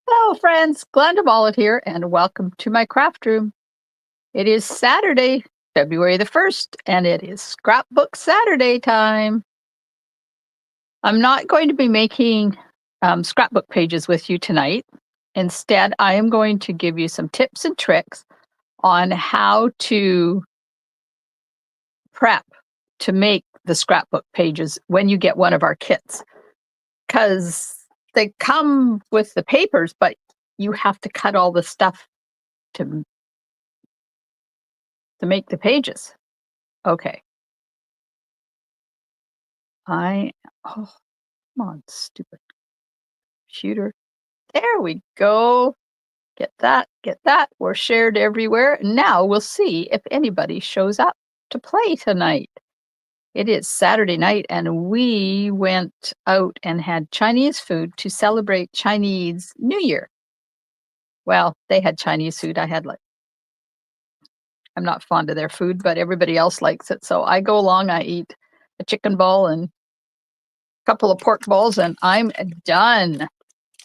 Hello, friends. Glenda Wallet here, and welcome to my craft room. It is Saturday, February the 1st, and it is Scrapbook Saturday time. I'm not going to be making scrapbook pages with you tonight. Instead, I am going to give you some tips and tricks on how to prep to make the scrapbook pages when you get one of our kits. Because they come with the papers, but you have to cut all the stuff to make the pages. Okay. Oh, come on, stupid computer. There we go. Get that, get that. We're shared everywhere. Now we'll see if anybody shows up to play tonight. It is Saturday night, and we went out and had Chinese food to celebrate Chinese New Year. Well, they had Chinese food. I'm not fond of their food, but everybody else likes it. So I go along, I eat a chicken ball and couple of pork balls, and I'm done.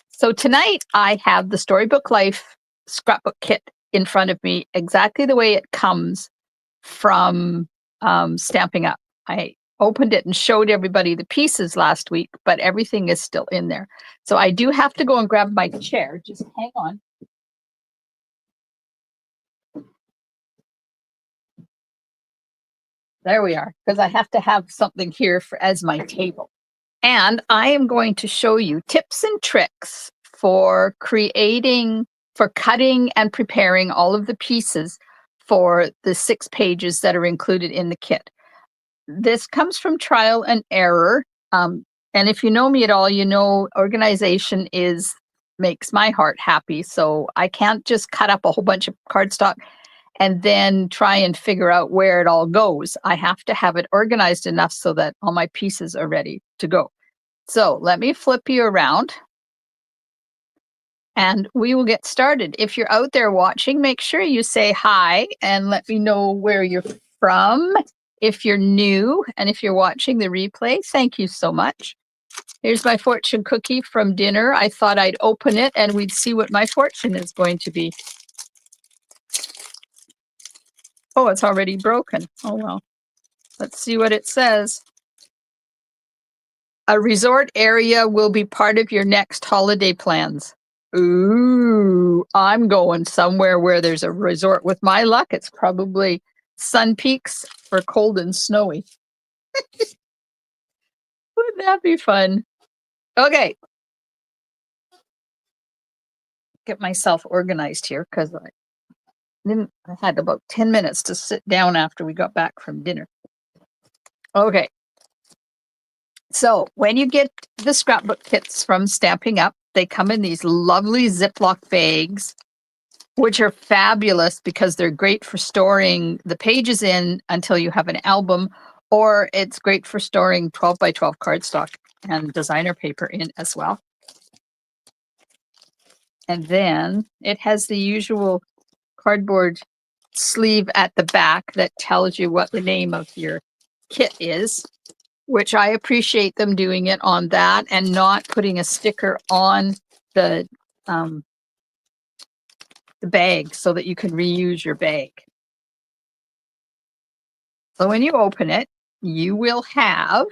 So tonight I have the Storybook Life Scrapbook Kit in front of me, exactly the way it comes from Stampin' Up. I opened it and showed everybody the pieces last week, but everything is still in there. So I do have to go and grab my chair. Just hang on. There we are, because I have to have something here as my table. And I am going to show you tips and tricks for cutting and preparing all of the pieces for the 6 pages that are included in the kit. This comes from trial and error. And if you know me at all, you know organization makes my heart happy. So I can't just cut up a whole bunch of cardstock and then try and figure out where it all goes. I have to have it organized enough so that all my pieces are ready to go. So let me flip you around and we will get started. If you're out there watching, make sure you say hi and let me know where you're from. If you're new and if you're watching the replay, thank you so much. Here's my fortune cookie from dinner. I thought I'd open it and we'd see what my fortune is going to be. Oh, it's already broken. Oh, well. Let's see what it says. A resort area will be part of your next holiday plans. Ooh, I'm going somewhere where there's a resort. With my luck, it's probably Sun Peaks for cold and snowy. Wouldn't that be fun? Okay. Get myself organized here because I had about 10 minutes to sit down after we got back from dinner. Okay. So when you get the scrapbook kits from Stampin' Up, they come in these lovely Ziploc bags, which are fabulous because they're great for storing the pages in until you have an album, or it's great for storing 12 by 12 cardstock and designer paper in as well. And then it has the usual cardboard sleeve at the back that tells you what the name of your kit is, which I appreciate them doing it on that and not putting a sticker on the bag so that you can reuse your bag. So when you open it, you will have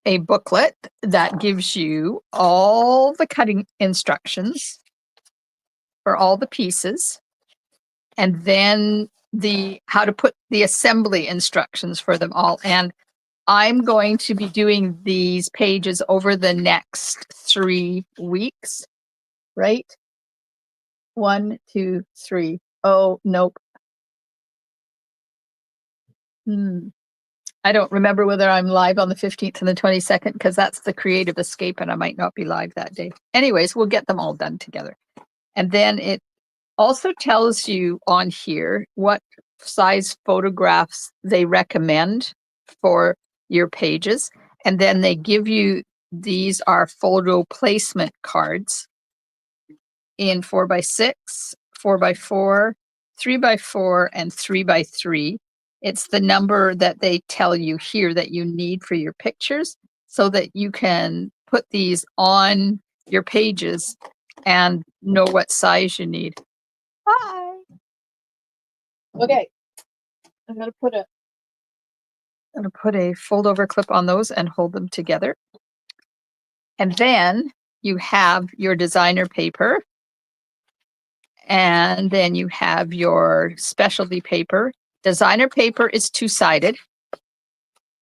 a booklet that gives you all the cutting instructions for all the pieces, and then how to put the assembly instructions for them all. And I'm going to be doing these pages over the next 3 weeks, right? 1, 2, 3. Oh, nope. I don't remember whether I'm live on the 15th and the 22nd because that's the creative escape and I might not be live that day. Anyways, we'll get them all done together. And then it also tells you on here what size photographs they recommend for your pages. And then they give you, these are photo placement cards in 4x6, 4x4, 3x4, and 3x3. It's the number that they tell you here that you need for your pictures so that you can put these on your pages and know what size you need. Hi. Okay. I'm going to put a fold over clip on those and hold them together. And then you have your designer paper. And then you have your specialty paper. Designer paper is two-sided.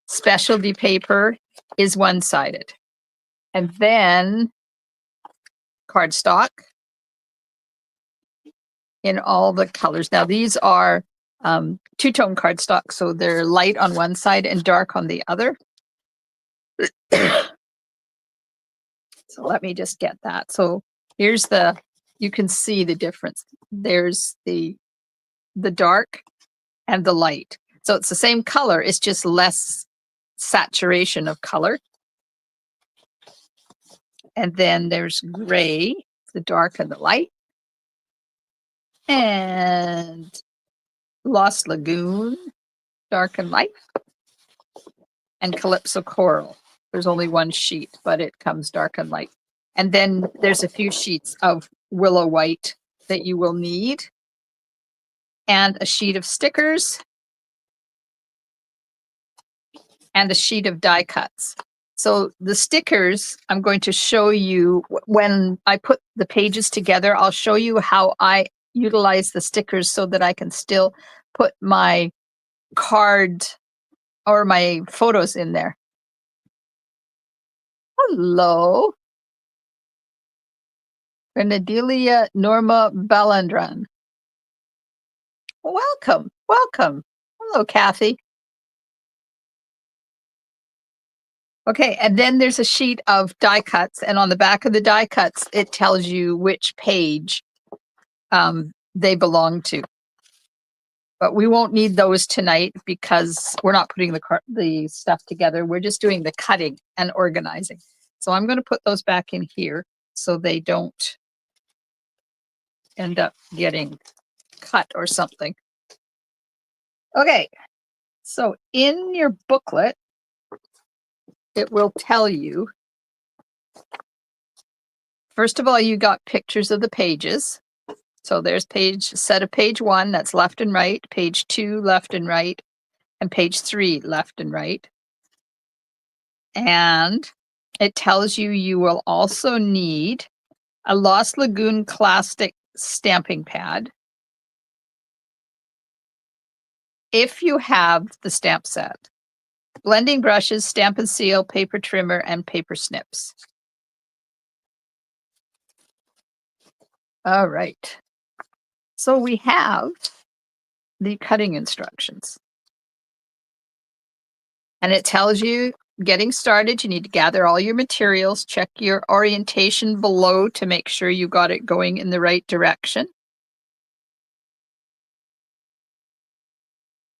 Specialty paper is one-sided. And then cardstock in all the colors. Now these are two-tone cardstock, so they're light on one side and dark on the other. So let me just get that. So here's you can see the difference. There's the dark and the light. So it's the same color, it's just less saturation of color. And then there's gray, the dark and the light. And Lost Lagoon, dark and light. And Calypso Coral. There's only one sheet, but it comes dark and light. And then there's a few sheets of Willow White that you will need. And a sheet of stickers. And a sheet of die cuts. So the stickers, I'm going to show you when I put the pages together, I'll show you how I utilize the stickers so that I can still put my card or my photos in there. Hello. Renadelia Norma Ballandran. Welcome, welcome. Hello, Kathy. Okay, and then there's a sheet of die cuts, and on the back of the die cuts, it tells you which page they belong to. But we won't need those tonight because we're not putting the stuff together. We're just doing the cutting and organizing. So I'm going to put those back in here so they don't end up getting cut or something. Okay, so in your booklet, it will tell you, first of all, you got pictures of the pages. So there's set of page 1, that's left and right, page 2, left and right, and page 3, left and right. And it tells you you will also need a Lost Lagoon Classic stamping pad if you have the stamp set. Blending brushes, stamp and seal, paper trimmer, and paper snips. All right. So we have the cutting instructions. And it tells you, getting started, you need to gather all your materials, check your orientation below to make sure you got it going in the right direction.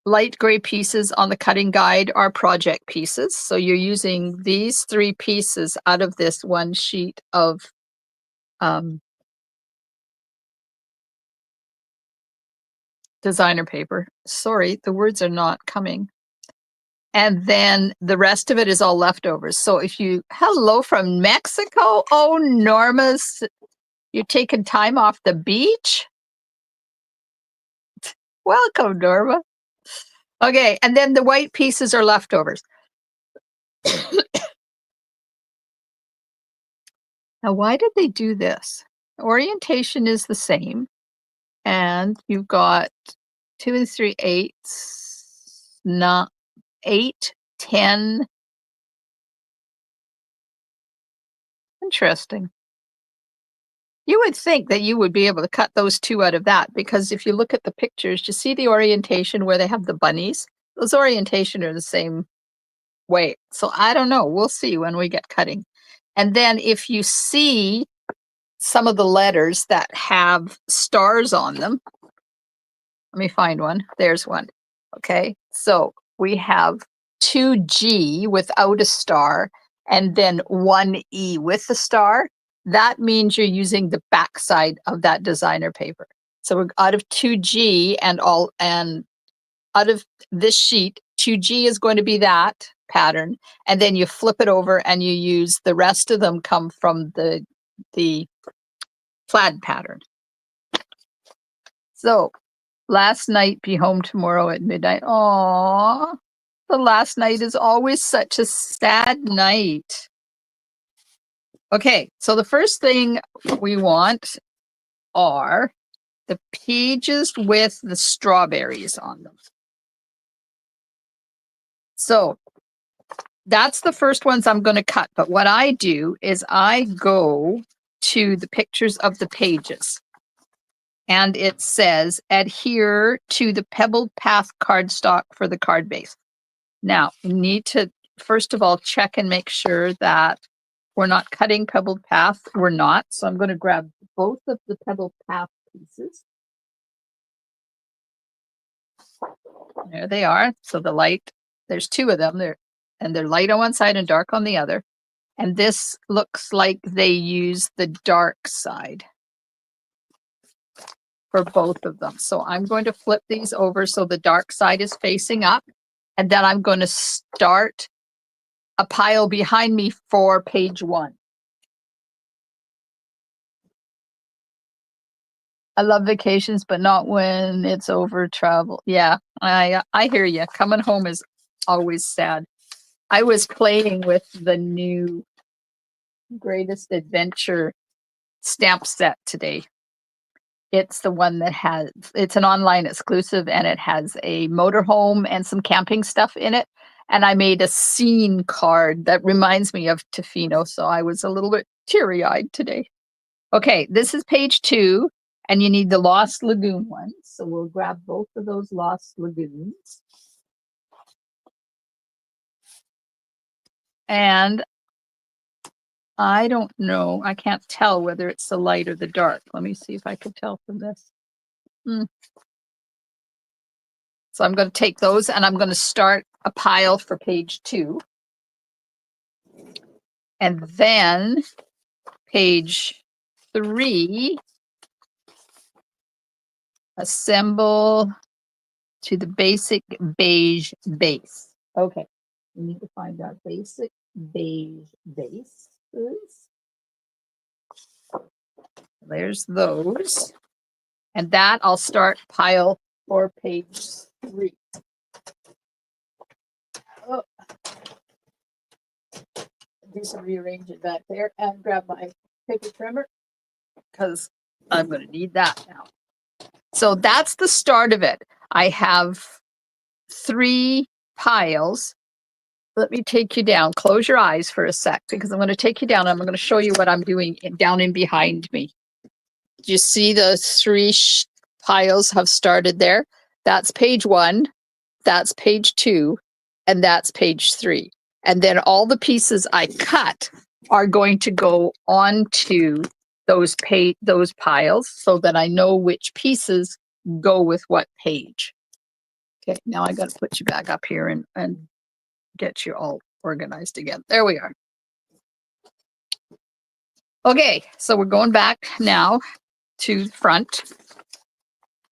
Light gray pieces on the cutting guide are project pieces. So you're using these 3 pieces out of this one sheet of designer paper. Sorry, the words are not coming. And then the rest of it is all leftovers. So if hello from Mexico. Oh, Norma's, you're taking time off the beach? Welcome, Norma. Okay, and then the white pieces are leftovers. Now, why did they do this? Orientation is the same. And you've got 2 and 3/8, not 8, 10. Interesting. You would think that you would be able to cut those 2 out of that, because if you look at the pictures, you see the orientation where they have the bunnies? Those orientation are the same way. So I don't know. We'll see when we get cutting. And then if you see some of the letters that have stars on them, let me find one. There's one. Okay. So we have 2G without a star and then 1E with the star. That means you're using the backside of that designer paper. So we're out of 2G and out of this sheet, 2G is going to be that pattern. And then you flip it over and you use the rest of them come from the the plaid pattern. So last night, be home tomorrow at midnight. Aww, the last night is always such a sad night. Okay, so the first thing we want are the pages with the strawberries on them. So that's the first ones I'm going to cut. But what I do is I go to the pictures of the pages. And it says, adhere to the pebbled path cardstock for the card base. Now, you need to, first of all, check and make sure that we're not cutting pebbled path. We're not. So I'm going to grab both of the pebbled path pieces. There they are. So the light, there's two of them there, and they're light on one side and dark on the other. And this looks like they use the dark side for both of them. So I'm going to flip these over so the dark side is facing up, and then I'm going to start a pile behind me for page 1. I love vacations, but not when it's over travel. Yeah, I hear you. Coming home is always sad. I was playing with the new Greatest Adventure stamp set today. It's the one that has, it's an online exclusive, and it has a motorhome and some camping stuff in it. And I made a scene card that reminds me of Tofino. So I was a little bit teary-eyed today. Okay, this is page 2, and you need the Lost Lagoon one. So we'll grab both of those Lost Lagoons. And I don't know. I can't tell whether it's the light or the dark. Let me see if I can tell from this. So I'm going to take those and I'm going to start a pile for page 2. And then page 3, assemble to the basic beige base. Okay, we need to find our basic beige base. There's those. And that I'll start pile for page 3. Oh. Do some rearranging back there and grab my paper trimmer because I'm going to need that now. So that's the start of it. I have 3 piles. Let me take you down. Close your eyes for a sec because I'm going to take you down. I'm going to show you what I'm doing down in behind me. Do you see the 3 piles have started there? That's page 1, that's page 2, and that's page 3. And then all the pieces I cut are going to go onto those piles so that I know which pieces go with what page. Okay, now I got to put you back up here and get you all organized again. There we are. Okay, so we're going back now to the front,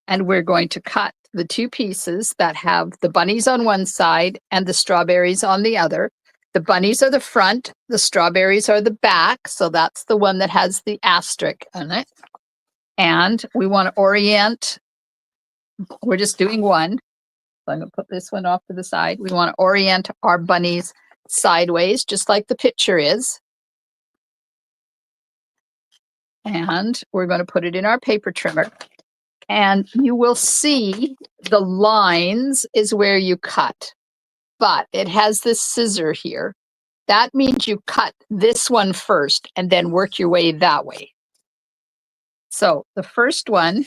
and we're going to cut the 2 pieces that have the bunnies on one side and the strawberries on the other. The bunnies are the front, the strawberries are the back, so that's the one that has the asterisk on it. And we want to orient, we're just doing one. So I'm going to put this one off to the side. We want to orient our bunnies sideways, just like the picture is. And we're going to put it in our paper trimmer. And you will see the lines is where you cut. But it has this scissor here. That means you cut this one first and then work your way that way. So the first one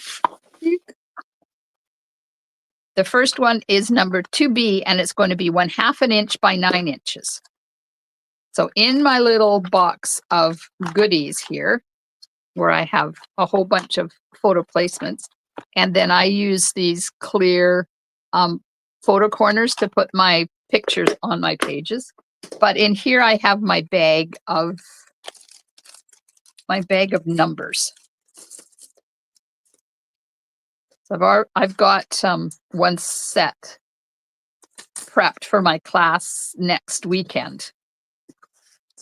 is number 2B, and it's going to be 1/2 an inch by 9 inches. So in my little box of goodies here, where I have a whole bunch of photo placements, and then I use these clear photo corners to put my pictures on my pages. But in here I have my bag of numbers. So I've got one set prepped for my class next weekend.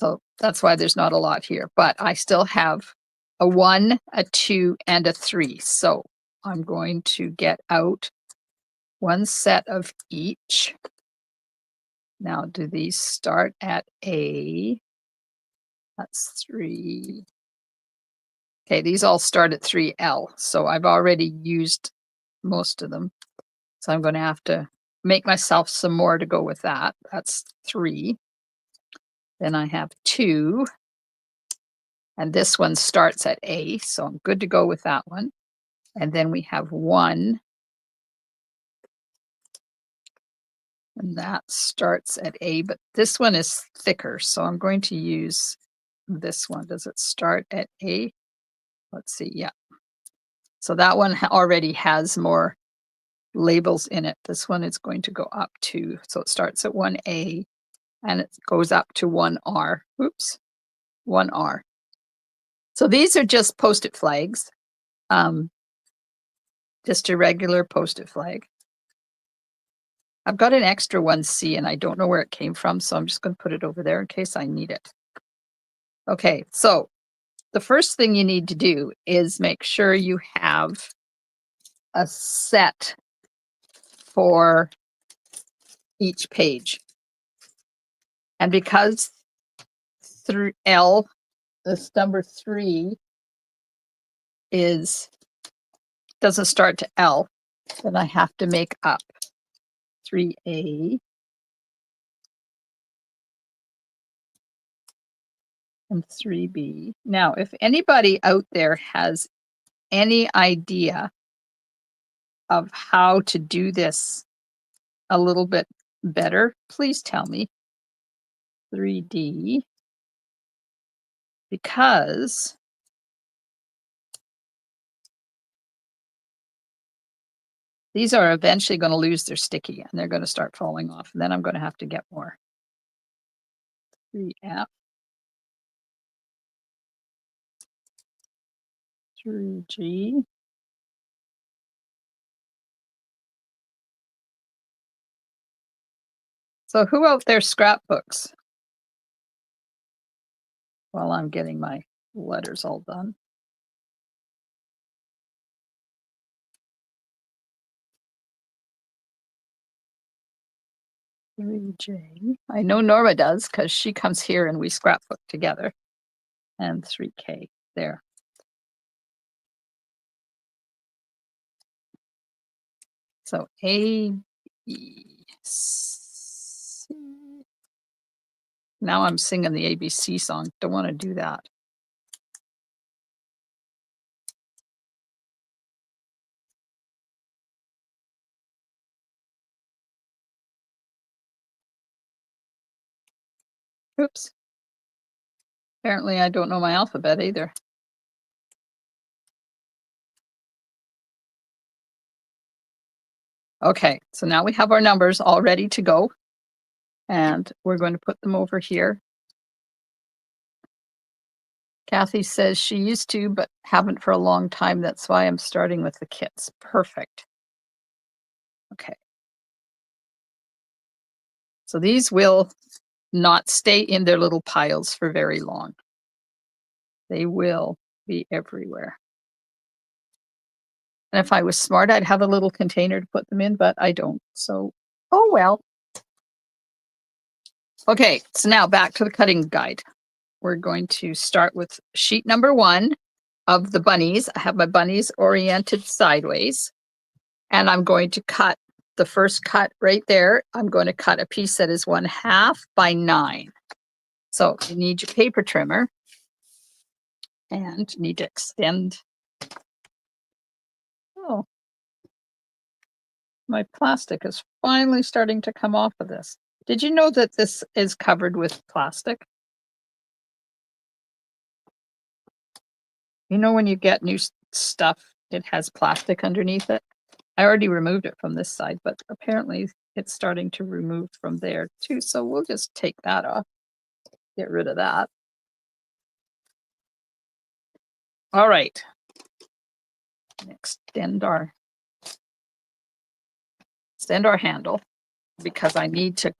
So that's why there's not a lot here, but I still have a 1, a 2, and a 3. So I'm going to get out one set of each. Now, do these start at A? That's 3. Okay, these all start at 3L. So I've already used most of them. So I'm going to have to make myself some more to go with that. That's 3. Then I have 2. And this one starts at A, so I'm good to go with that one. And then we have 1. And that starts at A, but this one is thicker, so I'm going to use this one. Does it start at A? Let's see, yeah. So that one already has more labels in it. This one is going to go up to, so it starts at 1A and it goes up to 1R. Oops, 1R. So these are just Post-it flags, just a regular Post-it flag. I've got an extra 1C and I don't know where it came from, so I'm just going to put it over there in case I need it. Okay, so the first thing you need to do is make sure you have a set for each page. And because through L, this number 3 doesn't start to L, then I have to make up 3A and 3B. Now, if anybody out there has any idea of how to do this a little bit better, please tell me. 3D, because these are eventually going to lose their sticky and they're going to start falling off. And then I'm going to have to get more. 3F, 3G. So who out there scrapbooks? While I'm getting my letters all done. J. I know Norma does because she comes here and we scrapbook together. And 3K there. So A, B, C. Now I'm singing the ABC song. Don't want to do that. Oops. Apparently I don't know my alphabet either. Okay, so now we have our numbers all ready to go. And we're going to put them over here. Kathy says she used to, but haven't for a long time. That's why I'm starting with the kits. Perfect. Okay. So these will not stay in their little piles for very long. They will be everywhere. And if I was smart, I'd have a little container to put them in, but I don't. So, oh well. Okay, so now back to the cutting guide. We're going to start with sheet number 1 of the bunnies. I have my bunnies oriented sideways, and I'm going to cut the first cut right there. I'm going to cut a piece that is 1/2 by 9. So you need your paper trimmer and you need to extend. Oh, my plastic is finally starting to come off of this. Did you know that this is covered with plastic? You know, when you get new stuff, it has plastic underneath it. I already removed it from this side, but apparently it's starting to remove from there too. So we'll just take that off, get rid of that. All right. Extend our handle because I need to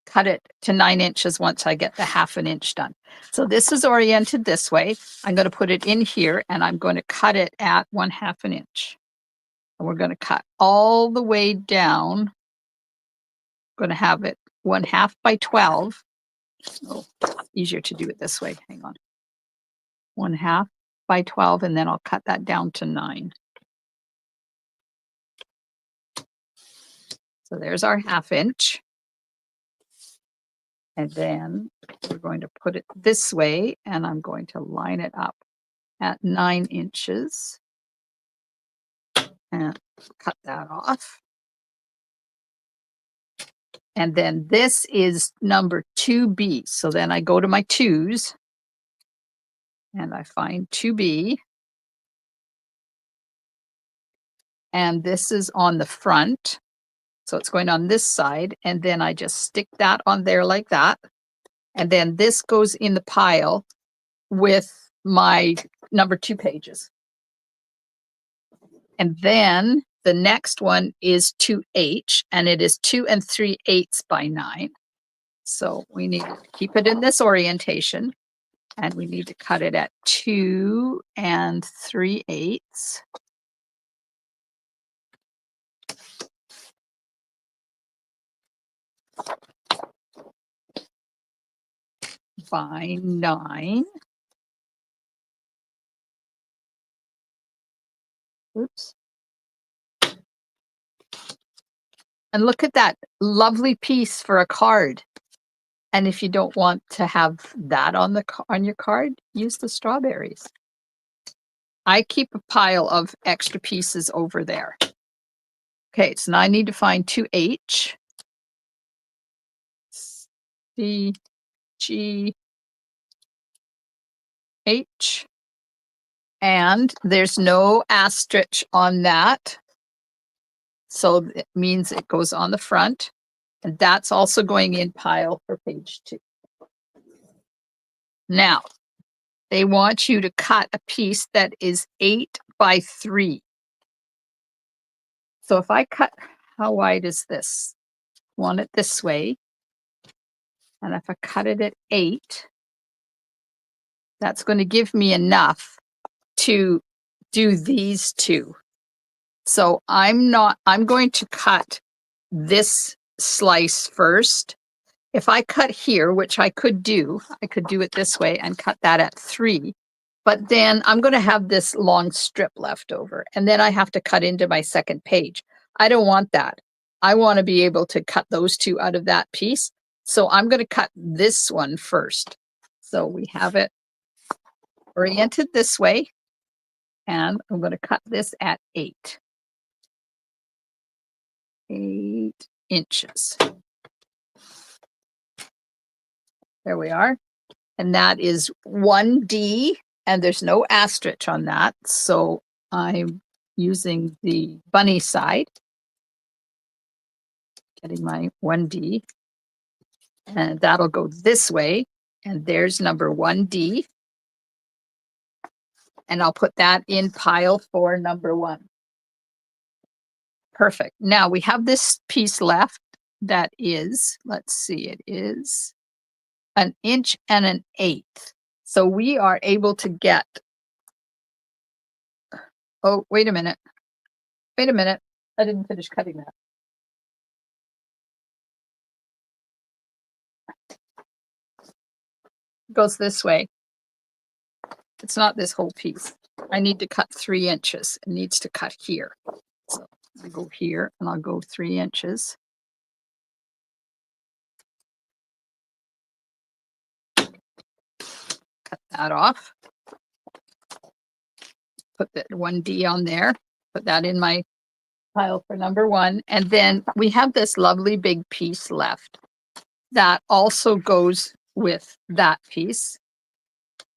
cut it to 9 inches once I get the 1/2 inch done. So this is oriented this way. I'm going to put it in here and I'm going to cut it at 1/2 inch. And we're going to cut all the way down. Going to have it 1/2 by 12. Oh, easier to do it this way. Hang on. 1/2 by 12, and then I'll cut that down to 9. So there's our 1/2 inch. And then we're going to put it this way, and I'm going to line it up at 9 inches and cut that off. And then this is number 2B. So then I go to my 2s and I find 2B. And this is on the front. So it's going on this side. And then I just stick that on there like that. And then this goes in the pile with my number 2 pages. And then the next one is 2H, and it is 2 3/8 by 9. So we need to keep it in this orientation, and we need to cut it at 2 3/8 by 9. Oops. And look at that lovely piece for a card. And if you don't want to have that on your card, use the strawberries. I keep a pile of extra pieces over there. Okay, so now I need to find 2H. C, G, H. And there's no asterisk on that. So it means it goes on the front. And that's also going in pile for page 2. Now, they want you to cut a piece that is 8 by 3. So if I cut, how wide is this? I want it this way. And if I cut it at 8, that's going to give me enough to do these 2. So I'm going to cut this slice first. If I cut here, which I could do it this way and cut that at 3. But then I'm going to have this long strip left over, and then I have to cut into my second page. I don't want that. I want to be able to cut those 2 out of that piece. So I'm going to cut this one first. So we have it oriented this way, and I'm going to cut this at 8 inches. There we are. And that is 1D, and there's no asterisk on that. So I'm using the bunny side, getting my 1D, and that'll go this way. And there's number 1D. And I'll put that in pile for number 1. Perfect. Now we have this piece left that is, let's see, it is 1 inch and 1/8. So we are able to get, oh, wait a minute. Wait a minute. I didn't finish cutting that. It goes this way. It's not this whole piece. I need to cut 3 inches. It needs to cut here. So I go here and I'll go 3 inches. Cut that off. Put that 1D on there. Put that in my pile for number 1. And then we have this lovely big piece left that also goes with that piece.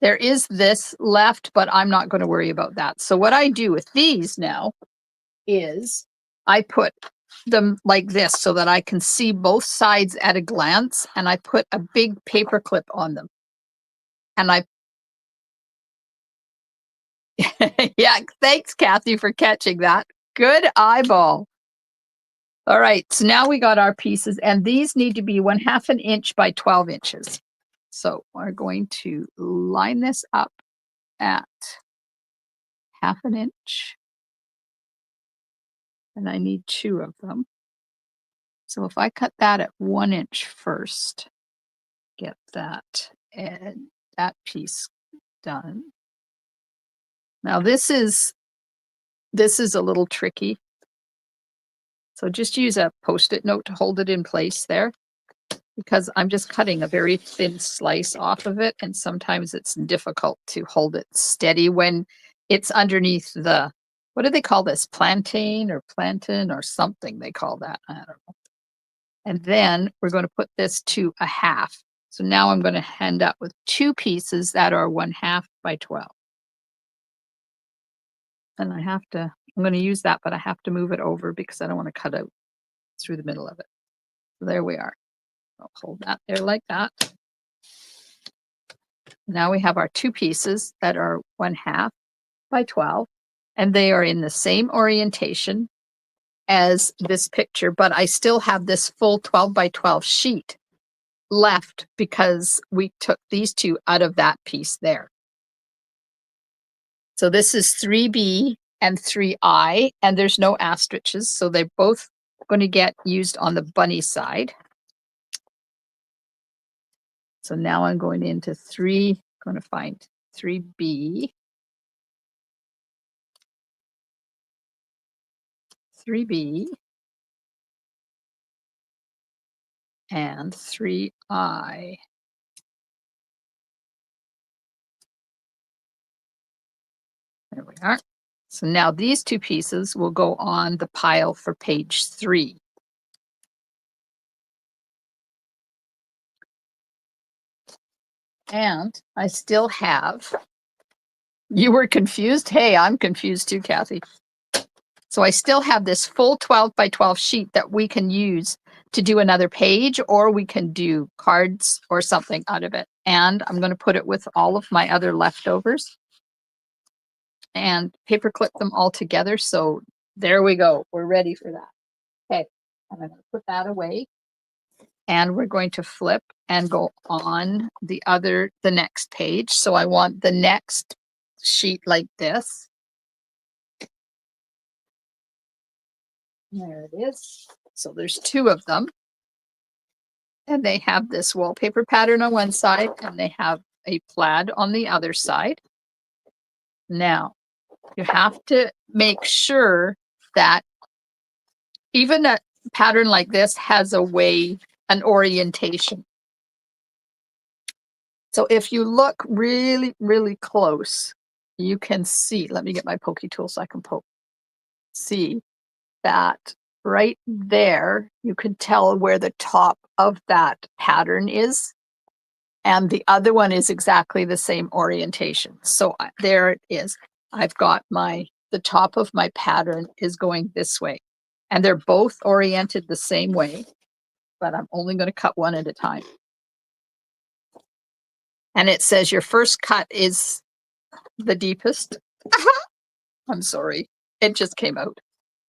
There is this left, but I'm not going to worry about that. So what I do with these now is I put them like this so that I can see both sides at a glance, and I put a big paper clip on them. And I yeah, thanks Kathy for catching that. Good eyeball. All right, so now we got our pieces, and these need to be 1/2 an inch by 12 inches. So we're going to line this up at 1/2 an inch, and I need 2 of them. So if I cut that at 1 inch first, get that and that piece done. Now this is a little tricky. So just use a Post-it note to hold it in place there, because I'm just cutting a very thin slice off of it, and sometimes it's difficult to hold it steady when it's underneath the, what do they call this? Plantain or plantain or something they call that. I don't know. And then we're going to put this to 1/2. So now I'm going to end up with 2 pieces that are 1/2 by 12. And I'm going to use that, but I have to move it over because I don't want to cut out through the middle of it. So there we are. I'll hold that there like that. Now we have our 2 pieces that are 1/2 by 12, and they are in the same orientation as this picture, but I still have this full 12 by 12 sheet left because we took these 2 out of that piece there. So this is 3B and 3I, and there's no asterisks, so they're both going to get used on the bunny side. So now I'm going into going to find 3B, 3B, and 3I. There we are. So now these 2 pieces will go on the pile for page 3. And I still have, you were confused? Hey, I'm confused too, Kathy. So I still have this full 12 by 12 sheet that we can use to do another page, or we can do cards or something out of it. And I'm going to put it with all of my other leftovers and paper clip them all together. So there we go. We're ready for that. Okay, I'm going to put that away. And we're going to flip and go on the next page. So I want the next sheet like this. There it is. So there's 2 of them. And they have this wallpaper pattern on one side, and they have a plaid on the other side. Now, you have to make sure that even a pattern like this has an orientation. So if you look really, really close, you can see, let me get my pokey tool so I can see that right there, you can tell where the top of that pattern is. And the other one is exactly the same orientation. So there it is. I've got the top of my pattern is going this way. And they're both oriented the same way, but I'm only going to cut one at a time. And it says your first cut is the deepest. I'm sorry. It just came out.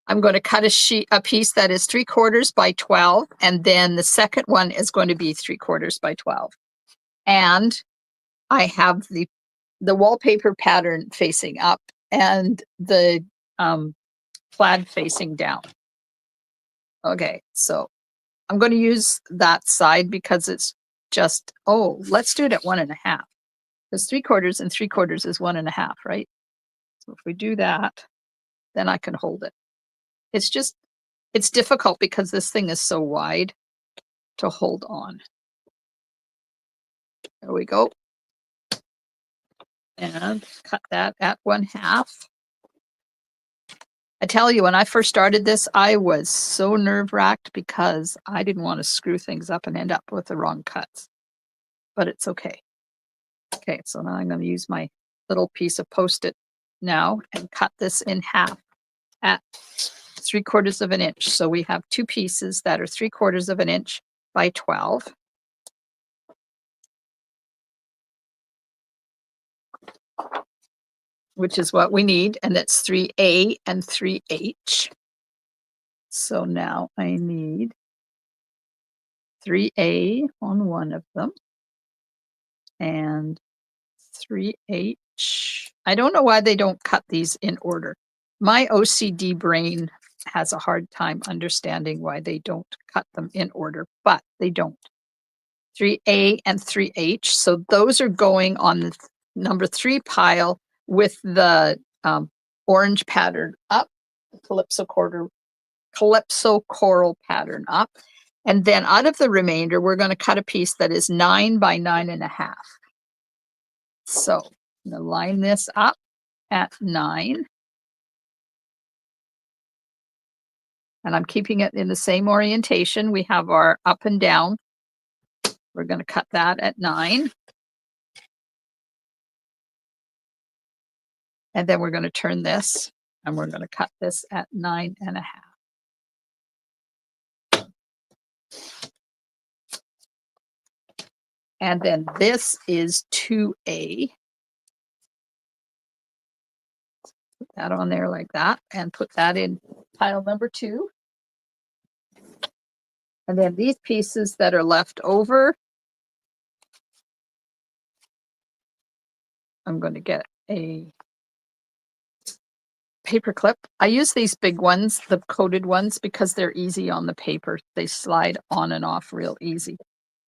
I'm going to cut a piece that is 3/4 by 12, and then the second one is going to be 3/4 by 12. And I have the wallpaper pattern facing up and the plaid facing down. Okay, so I'm going to use that side because it's just, let's do it at 1 1/2. Because 3/4 and 3/4 is 1 1/2, right? So if we do that, then I can hold it. It's difficult because this thing is so wide to hold on. There we go. And cut that at 1/2. I tell you, when I first started this, I was so nerve-wracked because I didn't want to screw things up and end up with the wrong cuts. But it's okay. Okay, so now I'm going to use my little piece of Post-it now and cut this in half at 3/4 of an inch. So we have 2 pieces that are 3/4 of an inch by 12. Which is what we need, and that's 3A and 3H. So now I need 3A on one of them and 3H. I don't know why they don't cut these in order. My OCD brain has a hard time understanding why they don't cut them in order, but they don't. 3A and 3H. So those are going on the number 3 pile with the orange pattern up, calypso coral pattern up. And then out of the remainder, we're going to cut a piece that is 9 by 9.5. So I'm going to line this up at 9. And I'm keeping it in the same orientation. We have our up and down. We're going to cut that at 9. And then we're going to turn this and we're going to cut this at 9.5. And then this is 2A. Put that on there like that and put that in pile number 2. And then these pieces that are left over, I'm going to get a paper clip. I use these big ones, the coated ones, because they're easy on the paper. They slide on and off real easy.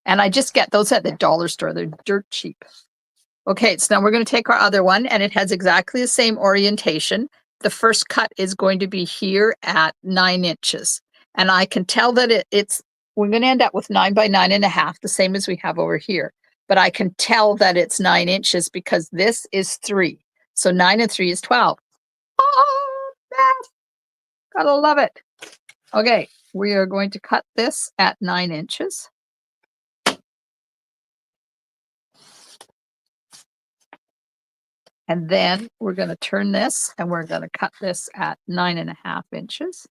And I just get those at the dollar store. They're dirt cheap. Okay, so now we're going to take our other one, and it has exactly the same orientation. The first cut is going to be here at 9 inches. And I can tell that we're going to end up with 9 by 9.5, the same as we have over here. But I can tell that it's 9 inches because this is 3. So 9 and 3 is 12. Oh, math! Gotta love it. Okay, we are going to cut this at 9 inches. And then we're going to turn this and we're going to cut this at 9.5 inches.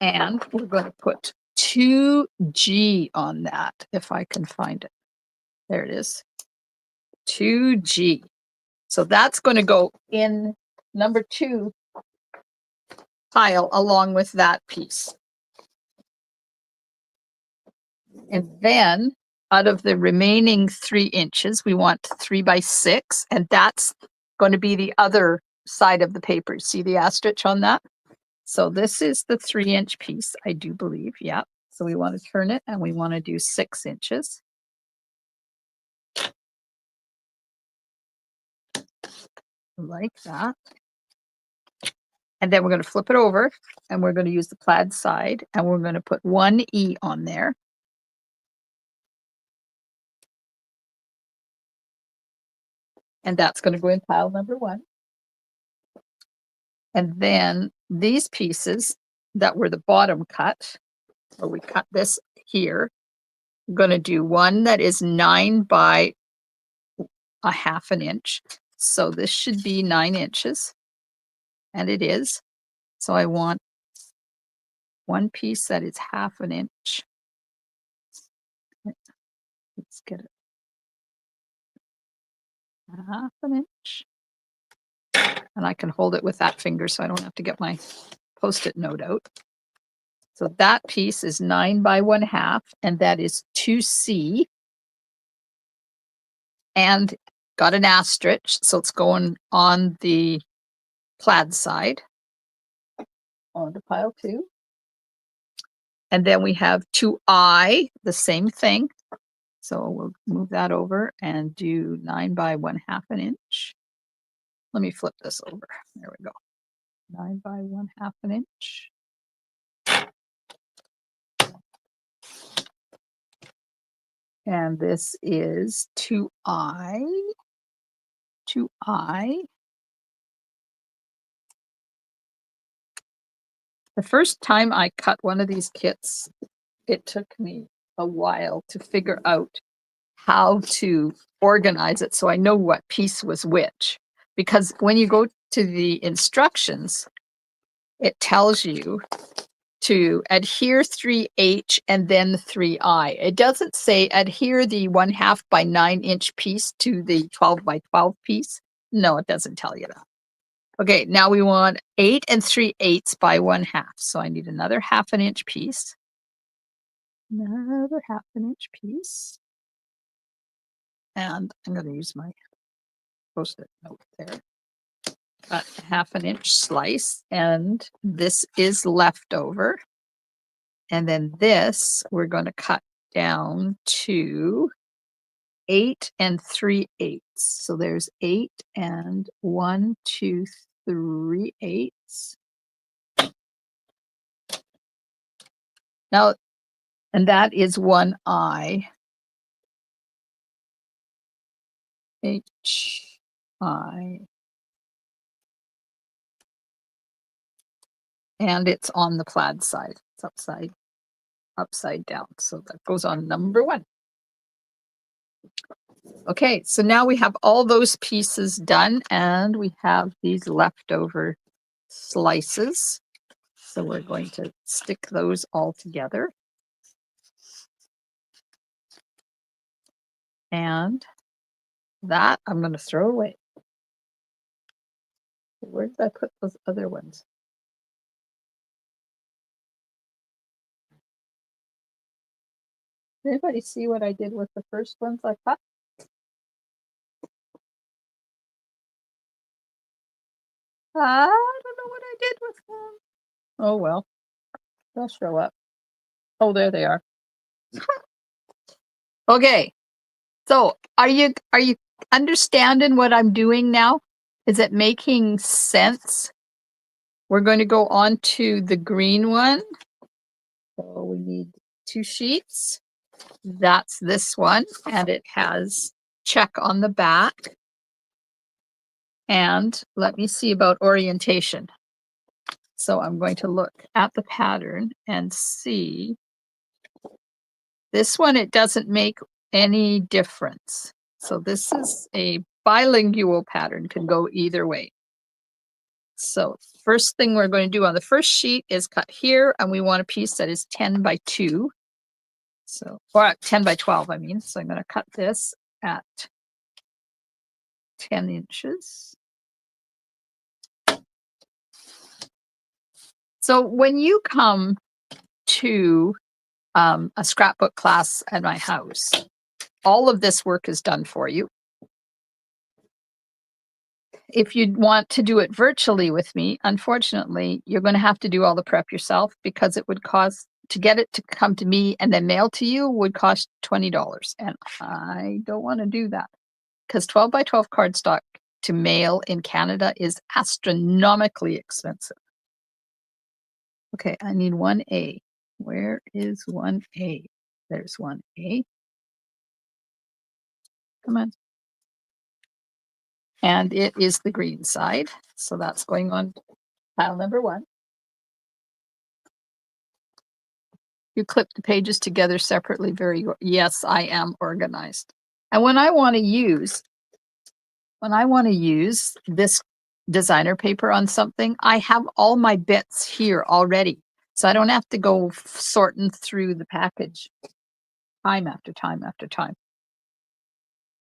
And we're going to put 2G on that, if I can find it. There it is. 2G. So that's going to go in number 2 pile along with that piece. And then out of the remaining 3 inches, we want 3 by 6, and that's going to be the other side of the paper. See the ostrich on that? So this is the 3-inch piece, I do believe. Yeah. So we want to turn it and we want to do 6 inches. Like that. And then we're going to flip it over and we're going to use the plaid side and we're going to put 1 E on there. And that's going to go in pile number 1. And then these pieces that were the bottom cut, where we cut this here, I'm going to do one that is 9 by 1/2 inch. So this should be 9 inches. And it is. So I want one piece that is 1/2 inch. Let's get it. 1/2 inch. And I can hold it with that finger so I don't have to get my Post-it note out. So that piece is 9 by 1/2, and that is 2C. And got an asterisk, so it's going on the plaid side. On to pile 2. And then we have 2I, the same thing. So we'll move that over and do 9 by 1/2 inch. Let me flip this over. There we go. 9 by 1/2 inch. And this is 2I. 2I. The first time I cut one of these kits, it took me a while to figure out how to organize it so I know what piece was which. Because when you go to the instructions, it tells you to adhere 3H and then 3I. It doesn't say adhere the 1/2 by 9 inch piece to the 12 by 12 piece. No, it doesn't tell you that. Okay, now we want 8 3/8 by 1/2. So I need another 1/2 inch piece. Another 1/2 inch piece. And I'm going to use my Post-it note there. Got a 1/2 inch slice, and this is leftover. And then this we're going to cut down to 8 3/8. So there's 8 and 1, 2, 3/8. Now, and that is 1 I. H I. And it's on the plaid side. It's upside down. So that goes on number 1. Okay, so now we have all those pieces done, and we have these leftover slices. So we're going to stick those all together. And that I'm going to throw away. Where did I put those other ones? Anybody see what I did with the first ones I cut? I don't know what I did with them. Oh well, they'll show up. Oh, there they are. Okay, so are you understanding what I'm doing now? Is it making sense? We're going to go on to the green one. So we need 2 sheets. That's this one, and it has check on the back. And let me see about orientation. So I'm going to look at the pattern and see. This one, it doesn't make any difference. So this is a bilingual pattern, can go either way. So first thing we're going to do on the first sheet is cut here, and we want a piece that is 10 by 2. So, or 10 by 12, I mean. So I'm going to cut this at 10 inches. So when you come to a scrapbook class at my house, all of this work is done for you. If you want to do it virtually with me, unfortunately, you're going to have to do all the prep yourself, because it would cost, to get it to come to me and then mail to you, would cost $20. And I don't want to do that, because 12 by 12 cardstock to mail in Canada is astronomically expensive. Okay, I need 1A. Where is 1A? There's 1A. Come on. And it is the green side. So that's going on pile number 1. You clip the pages together separately. Yes, I am organized. And when I want to use this designer paper on something, I have all my bits here already. So I don't have to go sorting through the package time after time after time.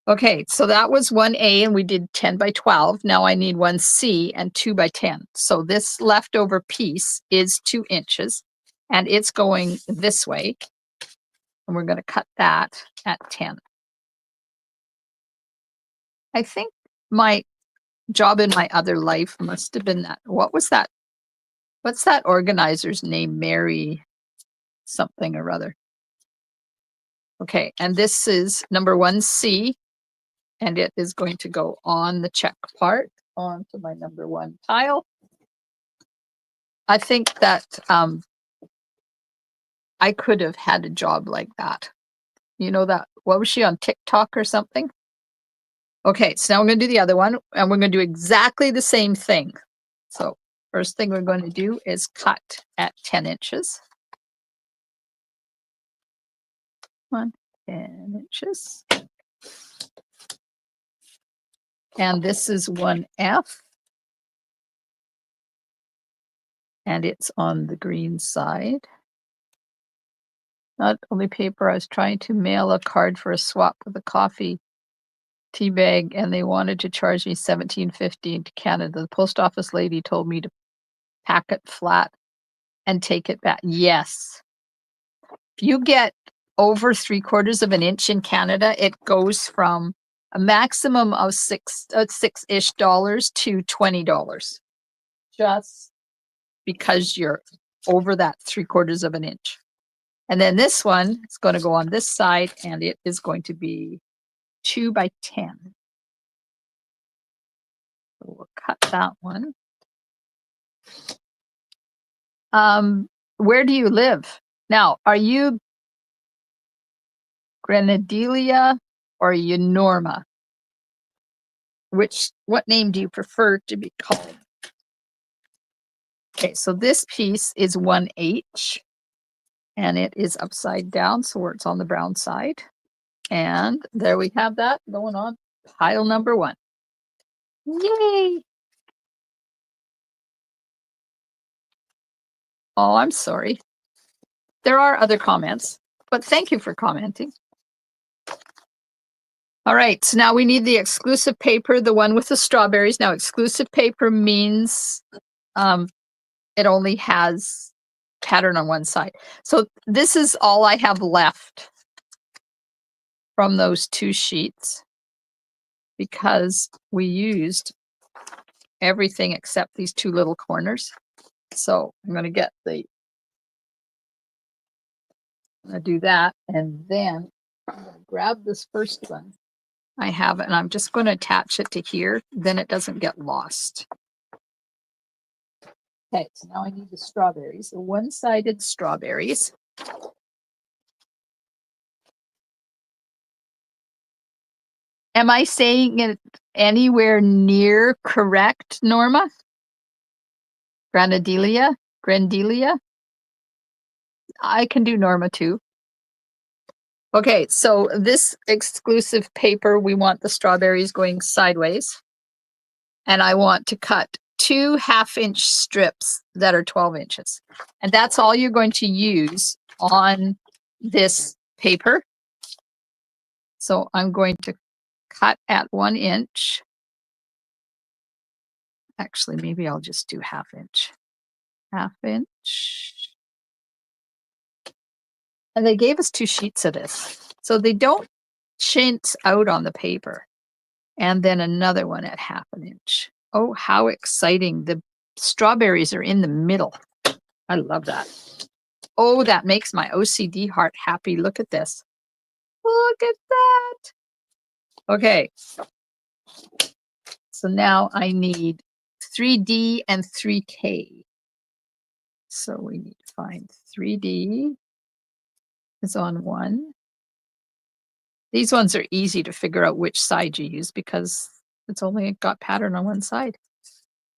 Okay, so that was 1A, and we did 10 by 12. Now I need 1C and 2 by 10. So this leftover piece is 2 inches, and it's going this way. And we're going to cut that at 10. I think my job in my other life must have been that. What was that? What's that organizer's name? Mary something or other. Okay, and this is number 1C, and it is going to go on the check part onto my number 1 tile. I think that I could have had a job like that. You know that, what was she on TikTok or something? Okay, so now we're going to do the other one, and we're going to do exactly the same thing. So first thing we're going to do is cut at 10 inches. 10 inches. And this is 1F. And it's on the green side. Not only paper, I was trying to mail a card for a swap with a coffee tea bag, and they wanted to charge me $17.50 to Canada. The post office lady told me to pack it flat and take it back. Yes. If you get over 3/4 of an inch in Canada, it goes from a maximum of six-ish dollars to $20. Just because you're over that 3/4 of an inch. And then this one is going to go on this side, and it is going to be 2 by 10. So we'll cut that one. Where do you live? Now, are you Grenadilia or are you Norma? What name do you prefer to be called? Okay, so this piece is 1H, and it is upside down, so it's on the brown side. And there we have that going on pile number 1. Yay! Oh, I'm sorry. There are other comments, but thank you for commenting. All right, so now we need the exclusive paper, the one with the strawberries. Now, exclusive paper means it only has pattern on one side. So this is all I have left from those 2 sheets because we used everything except these 2 little corners. So I'm going to get do that, and then I'm going to grab this first one I have, and I'm just going to attach it to here, then it doesn't get lost. Okay, so now I need the strawberries, the one-sided strawberries. Am I saying it anywhere near correct, Norma? Grandelia? I can do Norma too. Okay, so this exclusive paper, we want the strawberries going sideways. And I want to cut 2 half-inch strips that are 12 inches. And that's all you're going to use on this paper. So I'm going to cut at 1 inch. Actually, maybe I'll just do half-inch. Half-inch. And they gave us 2 sheets of this. So they don't chintz out on the paper. And then another one at 1/2 inch. Oh, how exciting. The strawberries are in the middle. I love that. Oh, that makes my OCD heart happy. Look at this. Look at that. Okay. So now I need 3D and 3K. So we need to find 3D is on 1. These ones are easy to figure out which side you use because it's only got pattern on one side.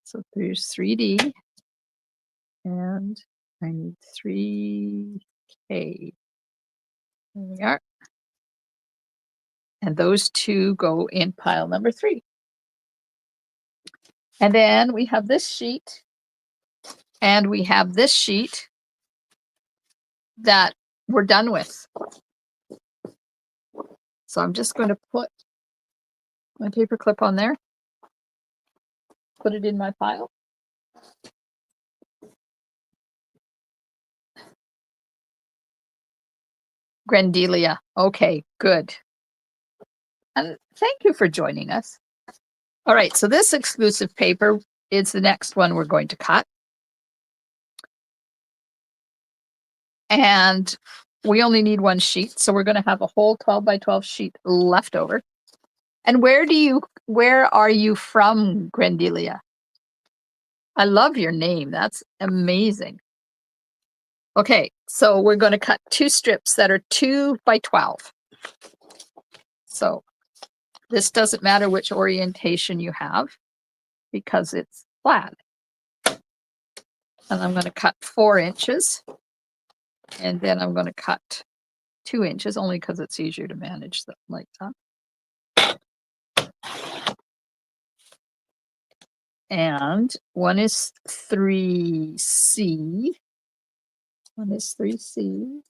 So there's 3D, and I need 3K. There we are. And those 2 go in pile number 3. And then we have this sheet, and we have this sheet that we're done with. So I'm just going to put my paper clip on there, put it in my pile. Grandelia. Okay, good. And thank you for joining us. All right, so this exclusive paper is the next one we're going to cut. And we only need 1 sheet, so we're going to have a whole 12 by 12 sheet left over. And where are you from, Grandelia? I love your name. That's amazing. Okay, so we're going to cut 2 strips that are 2 by 12. So this doesn't matter which orientation you have because it's flat. And I'm going to cut 4 inches. And then I'm going to cut 2 inches only because it's easier to manage them like that. And one is 3C. One is 3C.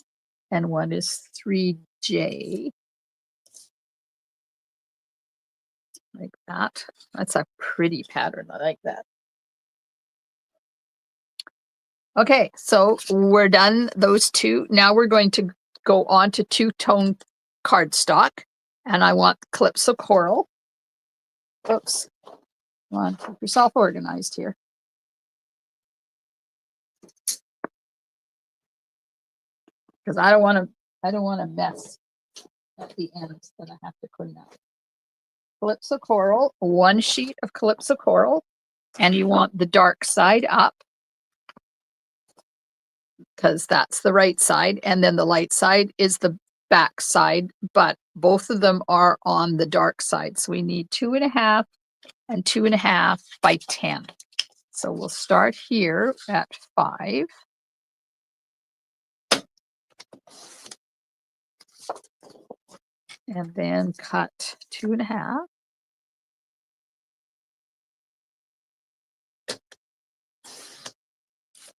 And one is 3J. like that. That's a pretty pattern. I like that. Okay, so we're done those two. Now we're going to go on to two-tone cardstock, and I want Calypso Coral. Oops. Come on, keep yourself organized here. Because I don't want to mess at the ends that I have to clean up. Calypso Coral, one sheet of Calypso Coral, and you want the dark side up because that's the right side, and then the light side is the back side, but both of them are on the dark side. So we need 2.5 and 2.5 by 10. So we'll start here at 5. And then cut 2.5.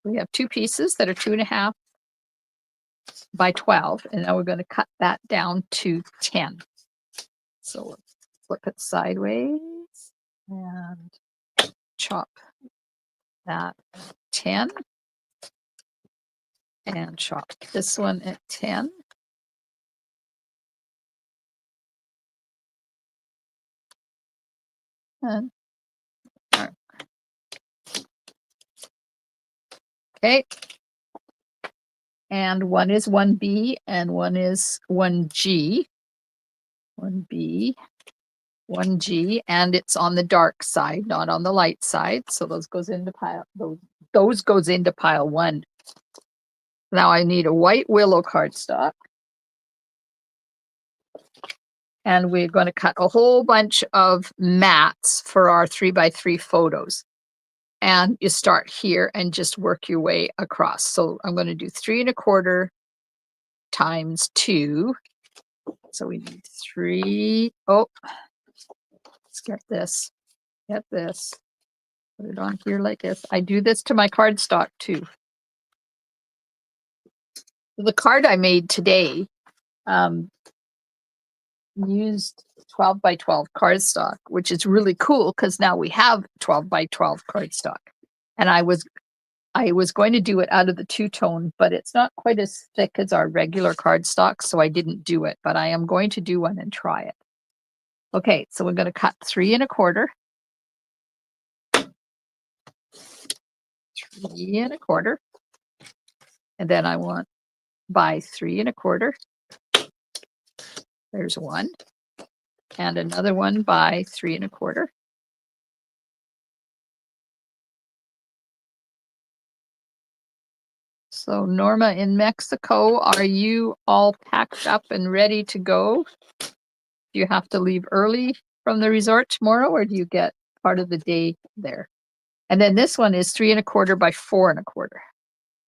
We have 2 pieces that are 2.5 by 12, and now we're going to cut that down to 10. So we'll flip it sideways and chop that at 10, and chop this one at 10. And okay. And one is 1B and one is 1G. 1B, 1G, and it's on the dark side, not on the light side. So those goes into pile those goes into pile 1. Now I need a white willow cardstock. And we're going to cut a whole bunch of mats for our 3x3 photos. And you start here and just work your way across. So I'm going to do 3.25 times 2. So we need 3. Oh, let's get this. Get this. Put it on here like this. I do this to my cardstock too. The card I made today used 12 by 12 cardstock, which is really cool because now we have 12 by 12 cardstock. And I was going to do it out of the two-tone, but it's not quite as thick as our regular cardstock, so I didn't do it, but I am going to do one and try it. Okay, so we're going to cut 3.25. 3.25. And then I want by 3.25. There's one. And another one by 3.25. So Norma in Mexico, are you all packed up and ready to go? Do you have to leave early from the resort tomorrow, or do you get part of the day there? And then this one is 3.25 by 4.25.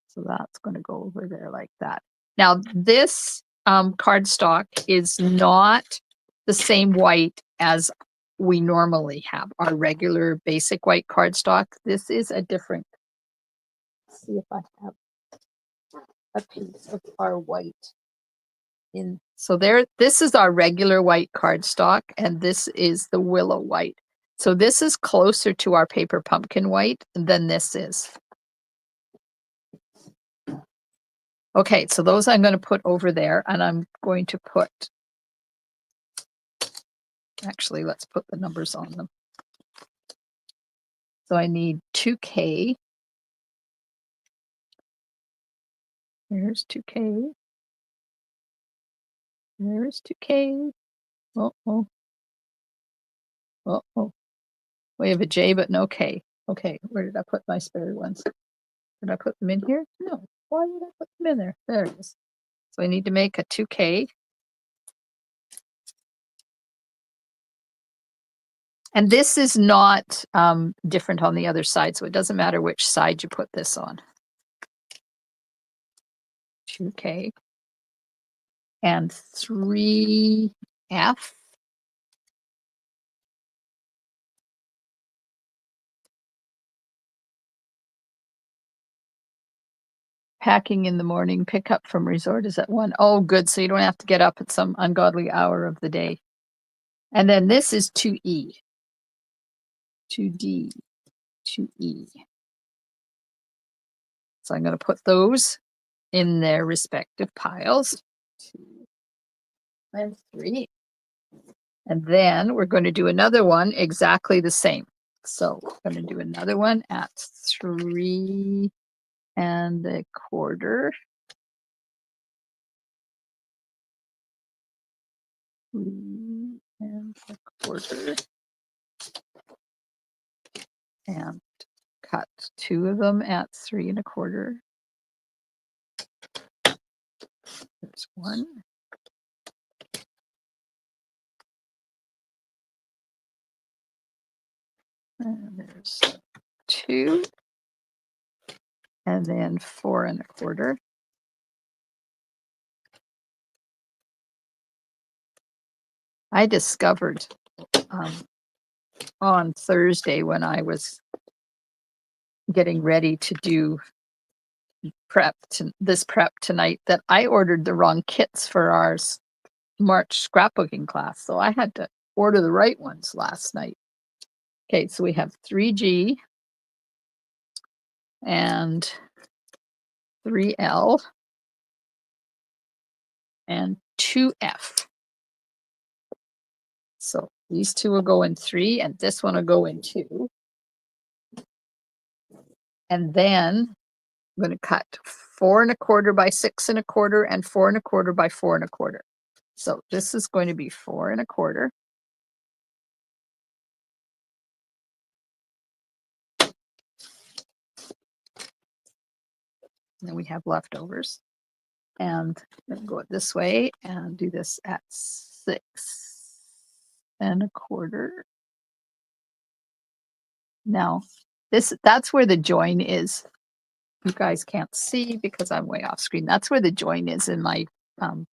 So that's going to go over there like that. Now this cardstock is not the same white as we normally have, our regular basic white cardstock. This is a different. Let's see if I have a piece of our white in. So there, this is our regular white cardstock, and this is the willow white. So this is closer to our paper pumpkin white than this is. Okay, so those I'm going to put over there, and I'm going to put, actually, let's put the numbers on them. So I need 2K. There's 2K. There's 2K. Uh-oh. Uh-oh. We have a J, but no K. Okay, where did I put my spare ones? Did I put them in here? No. Why did I put them in there? There it is. So I need to make a 2K. And this is not different on the other side, so it doesn't matter which side you put this on. 2K. And 3F. Packing in the morning, pick up from resort is at 1. Oh, good. So you don't have to get up at some ungodly hour of the day. And then this is 2E. 2D, 2E. So I'm going to put those in their respective piles, 2 and 3. And then we're going to do another one exactly the same. So we're going to do another one at 3 1/4. 3 1/4. And cut 2 of them at 3 1/4. There's 1. And there's 2. And then 4 1/4. I discovered on Thursday when I was getting ready to do this prep tonight that I ordered the wrong kits for our March scrapbooking class. So I had to order the right ones last night. Okay, so we have 3G and 3L and 2F. So these two will go in 3 and this one will go in 2. And then I'm going to cut 4 1/4 by 6 1/4 and 4 1/4 by 4 1/4. So this is going to be 4 1/4. And then we have leftovers. And then go it this way and do this at 6 1/4. Now, that's where the join is. You guys can't see because I'm way off screen. That's where the join is in my on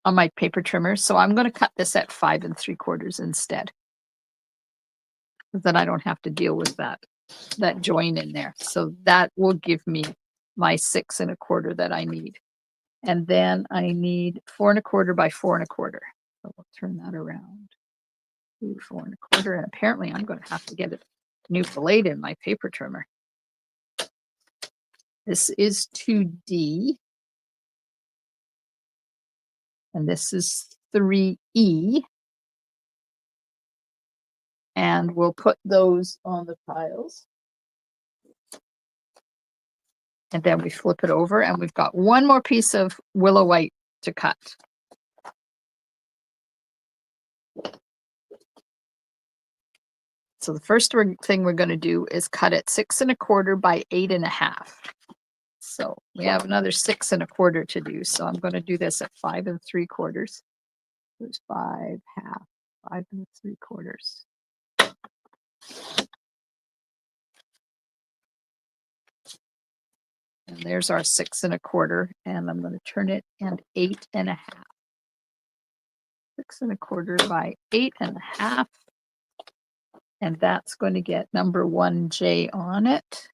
my paper trimmer. So I'm going to cut this at 5 3/4 instead. Then I don't have to deal with that join in there. So that will give me my 6 1/4 that I need. And then I need 4 1/4 by 4 1/4. So we'll turn that around. 4 1/4. And apparently I'm going to have to get a new blade in my paper trimmer. This is 2D. And this is 3E. And we'll put those on the piles. And then we flip it over and we've got one more piece of willow white to cut. So the first thing we're going to do is cut it 6 1/4 by 8 1/2. So we have another 6 1/4 to do. So I'm going to do this at 5 3/4. There's 5 1/2, 5 3/4. And there's our 6 1/4, and I'm going to turn it and 8 1/2. 6 1/4 by 8 1/2. And that's going to get number 1J on it.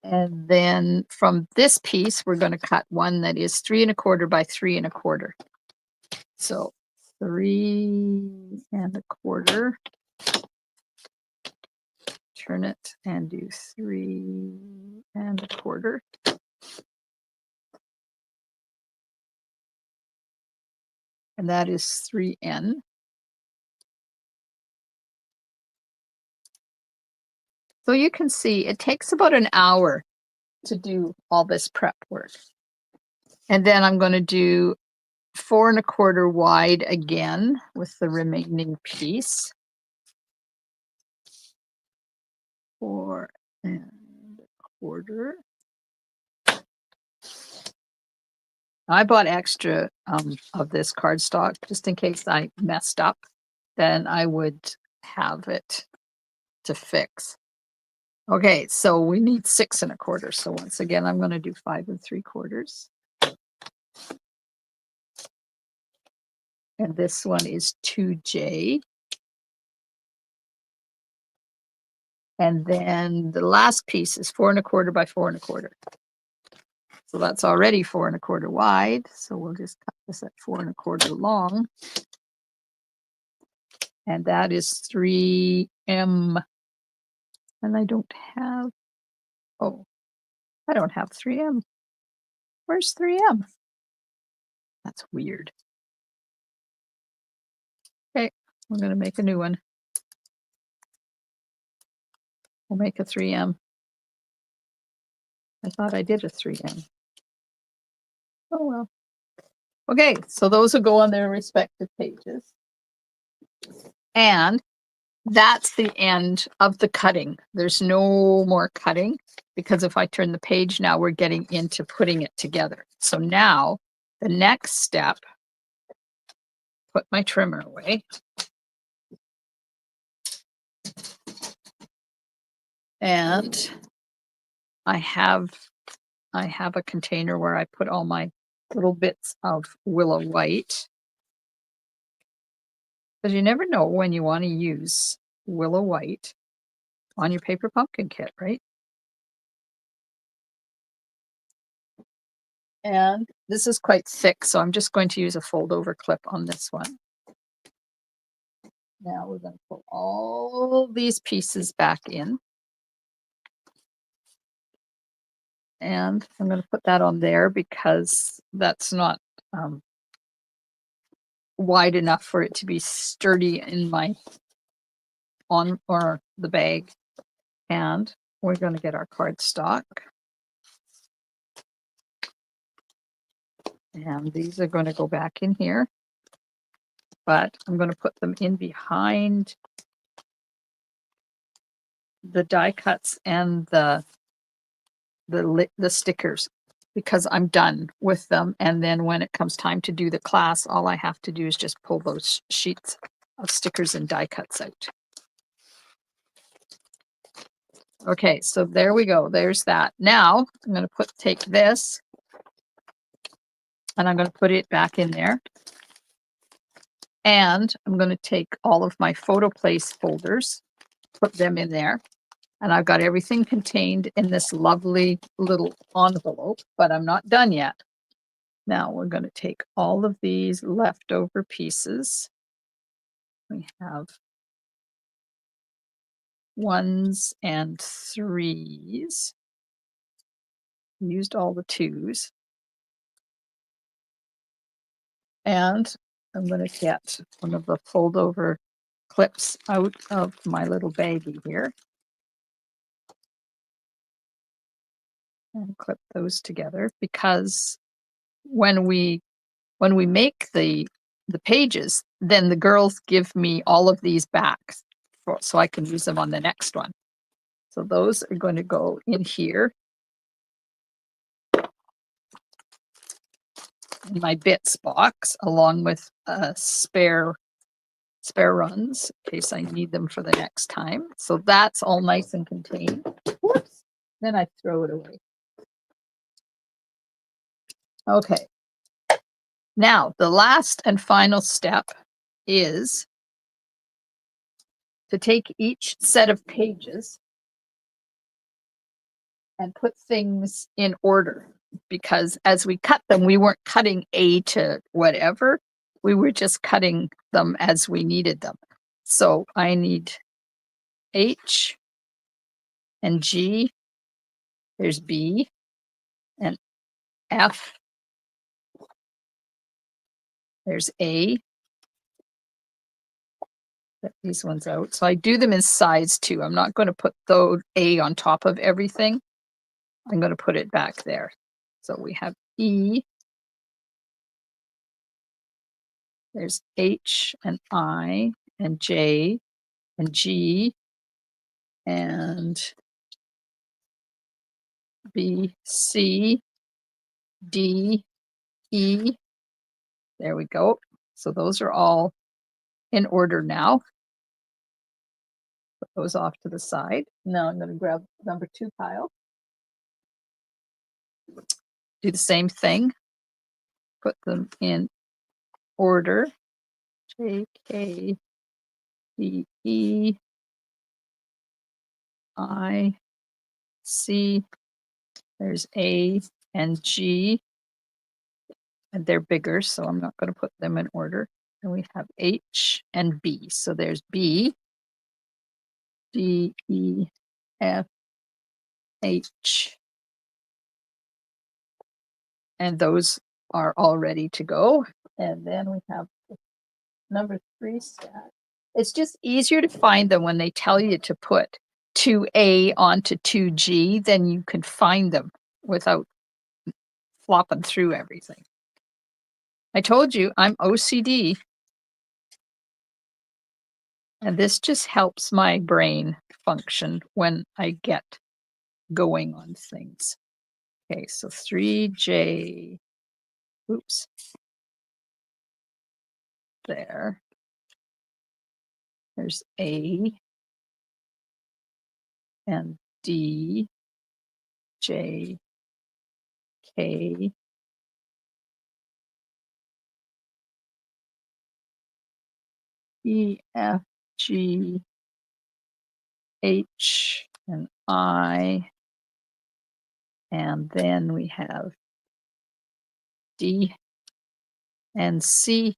And then from this piece, we're going to cut one that is 3 1/4 by 3 1/4. So 3 1/4. Turn it and do 3 1/4. And that is 3N. So you can see it takes about an hour to do all this prep work. And then I'm going to do 4 1/4 wide again with the remaining piece. 4 1/4. I bought extra of this cardstock just in case I messed up. Then I would have it to fix. Okay, so we need 6 1/4. So once again, I'm going to do 5 3/4. And this one is 2J. And then the last piece is 4 1/4 by 4 1/4. So that's already 4 1/4 wide. So we'll just cut this at 4 1/4 long. And that is 3M. And I don't have, oh, I don't have 3M. Where's 3M? That's weird. Okay, we're going to make a new one. We'll make a 3M. I thought I did a 3M. Oh well. Okay, so those will go on their respective pages. And that's the end of the cutting. There's no more cutting because if I turn the page now, we're getting into putting it together. So now the next step, put my trimmer away. And I have a container where I put all my little bits of willow white. Because you never know when you want to use willow white on your paper pumpkin kit, right? And this is quite thick, so I'm just going to use a fold over clip on this one. Now we're going to put all these pieces back in. And I'm going to put that on there because that's not wide enough for it to be sturdy in my or the bag. And we're going to get our cardstock. And these are going to go back in here. But I'm going to put them in behind the die cuts and the stickers because I'm done with them. And then when it comes time to do the class, all I have to do is just pull those sheets of stickers and die cuts out. Okay, so there we go. There's that. Now I'm going to take this and I'm going to put it back in there. And I'm going to take all of my photo place folders, put them in there. And I've got everything contained in this lovely little envelope, but I'm not done yet. Now we're going to take all of these leftover pieces. We have 1s and 3s. Used all the 2s. And I'm going to get one of the fold over clips out of my little baggie here. And clip those together because when we make the pages, then the girls give me all of these back so I can use them on the next one. So those are going to go in here in my bits box along with spare runs in case I need them for the next time. So that's all nice and contained. Whoops. Then I throw it away. Okay. Now, the last and final step is to take each set of pages and put things in order because as we cut them, we weren't cutting A to whatever. We were just cutting them as we needed them. So I need H and G. There's B and F. There's A. Get these ones out. So I do them in size too. I'm not going to put the A on top of everything. I'm going to put it back there. So we have E. There's H and I and J and G and B, C, D, E. There we go. So those are all in order now. Put those off to the side. Now I'm going to grab number 2 pile. Do the same thing. Put them in order. J, K, D, E, I, C. There's A, and G, and they're bigger, so I'm not going to put them in order. And we have H and B. So there's B, D, E, F, H. And those are all ready to go. And then we have number 3 stack. It's just easier to find them when they tell you to put 2A onto 2G, then you can find them without flopping through everything. I told you I'm OCD, and this just helps my brain function when I get going on things. Okay, so 3J, oops, there. There's A and D, J, K, E, F, G, H, and I. And then we have D and C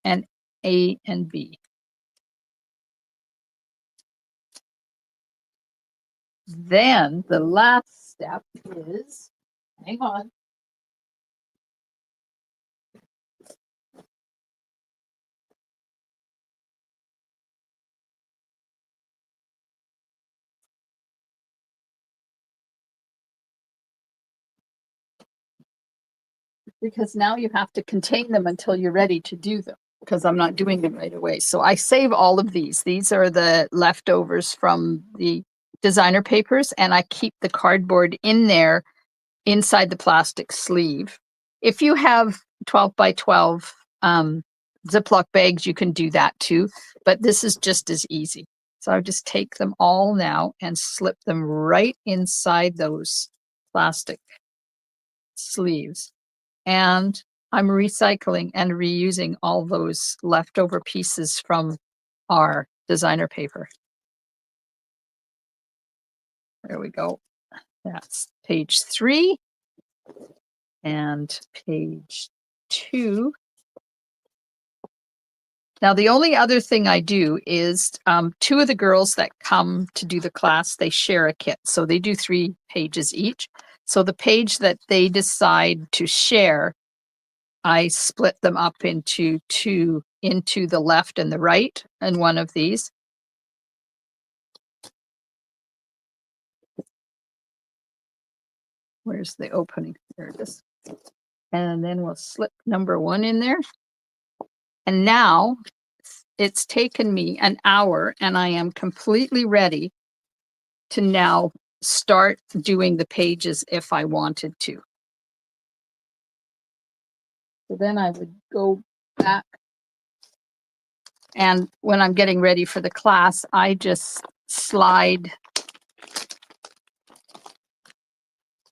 and A and B. Then the last step is, hang on, because now you have to contain them until you're ready to do them, because I'm not doing them right away. So I save all of these. These are the leftovers from the designer papers, and I keep the cardboard in there inside the plastic sleeve. If you have 12 by 12 Ziploc bags, you can do that too, but this is just as easy. So I just take them all now and slip them right inside those plastic sleeves. And I'm recycling and reusing all those leftover pieces from our designer paper. There we go. That's page 3 and page 2. Now, the only other thing I do is 2 of the girls that come to do the class, they share a kit. So they do 3 pages each. So the page that they decide to share, I split them up into 2, into the left and the right, and one of these. Where's the opening? There it is. And then we'll slip number 1 in there. And now it's taken me an hour, and I am completely ready to now start doing the pages if I wanted to. So then I would go back, and when I'm getting ready for the class, I just slide,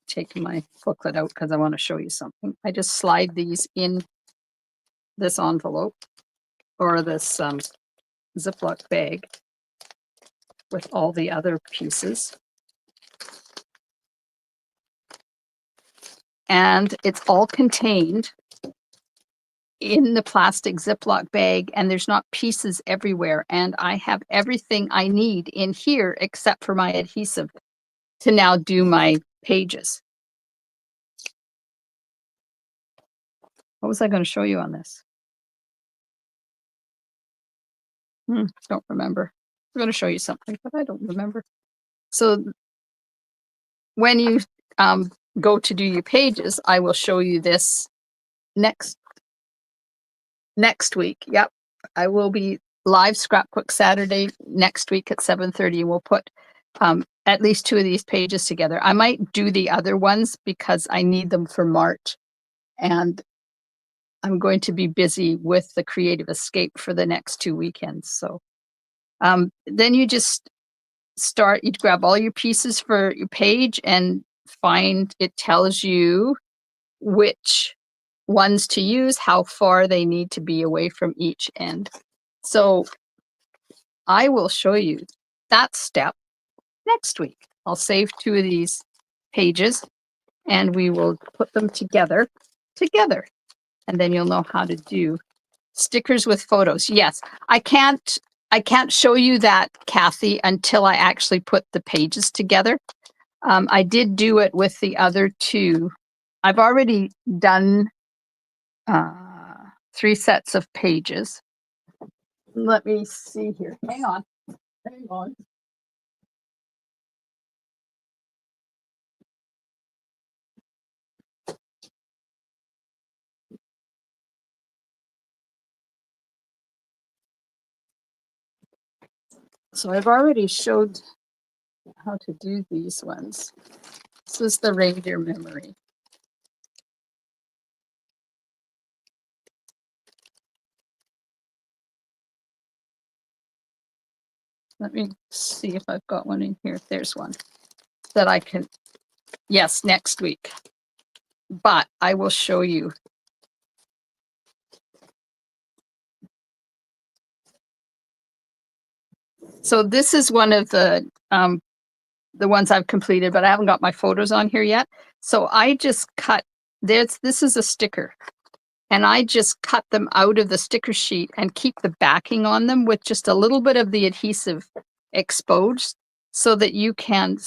take my booklet out because I want to show you something. I just slide these in this envelope or this Ziploc bag with all the other pieces. And it's all contained in the plastic Ziploc bag, and there's not pieces everywhere. And I have everything I need in here except for my adhesive to now do my pages. What was I going to show you on this? Don't remember. I'm going to show you something, but I don't remember. So when you go to do your pages, I will show you this next week. Yep, I will be live Scrapbook Saturday next week at 7:30. We'll put at least 2 of these pages together. I might do the other ones because I need them for March, and I'm going to be busy with the Creative Escape for the next 2 weekends. So then you just start, you grab all your pieces for your page and find, it tells you which ones to use, how far they need to be away from each end. So I will show you that step next week. I'll save 2 of these pages and we will put them together, and then you'll know how to do stickers with photos. Yes, I can't show you that, Kathy, until I actually put the pages together. I did do it with the other two. I've already done 3 sets of pages. Let me see here. Hang on. So I've already showed how to do these ones. This is the reindeer memory. Let me see if I've got one in here. There's one that I can, yes, next week. But I will show you. So this is one of the ones I've completed, but I haven't got my photos on here yet. So I just cut, this is a sticker. And I just cut them out of the sticker sheet and keep the backing on them with just a little bit of the adhesive exposed so that you can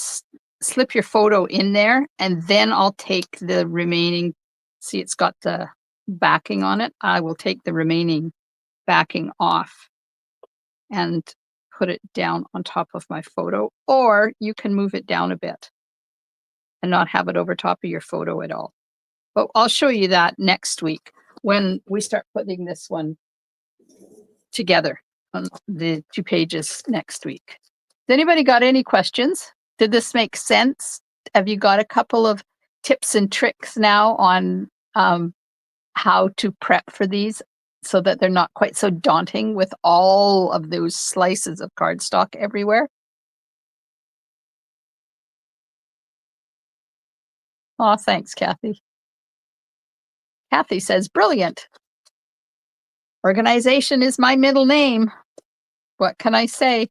slip your photo in there, and then I'll take the remaining, see it's got the backing on it. I will take the remaining backing off and put it down on top of my photo, or you can move it down a bit and not have it over top of your photo at all. But I'll show you that next week when we start putting this one together on the 2 pages next week. Has anybody got any questions? Did this make sense? Have you got a couple of tips and tricks now on how to prep for these so that they're not quite so daunting with all of those slices of cardstock everywhere? Oh, thanks, Kathy. Kathy says, brilliant. Organization is my middle name. What can I say?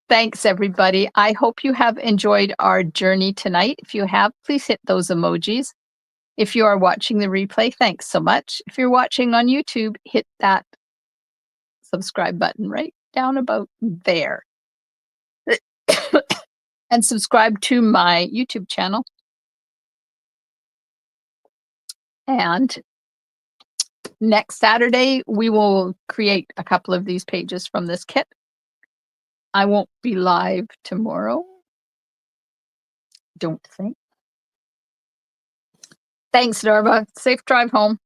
Thanks, everybody. I hope you have enjoyed our journey tonight. If you have, please hit those emojis. If you are watching the replay, thanks so much. If you're watching on YouTube, hit that subscribe button right down about there. And subscribe to my YouTube channel. And next Saturday, we will create a couple of these pages from this kit. I won't be live tomorrow. Don't think. Thanks, Darva. Safe drive home.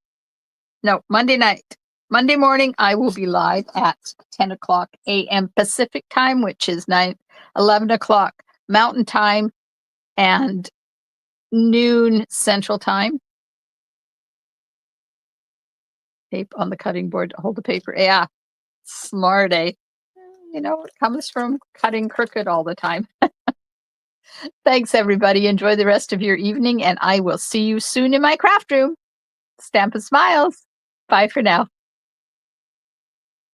No, Monday night. Monday morning, I will be live at 10 o'clock a.m. Pacific time, which is 11 o'clock Mountain time and noon Central time. Tape on the cutting board to hold the paper. Yeah, smart, eh? You know, it comes from cutting crooked all the time. Thanks, everybody. Enjoy the rest of your evening, and I will see you soon in my craft room. Stampin' Smiles. Bye for now.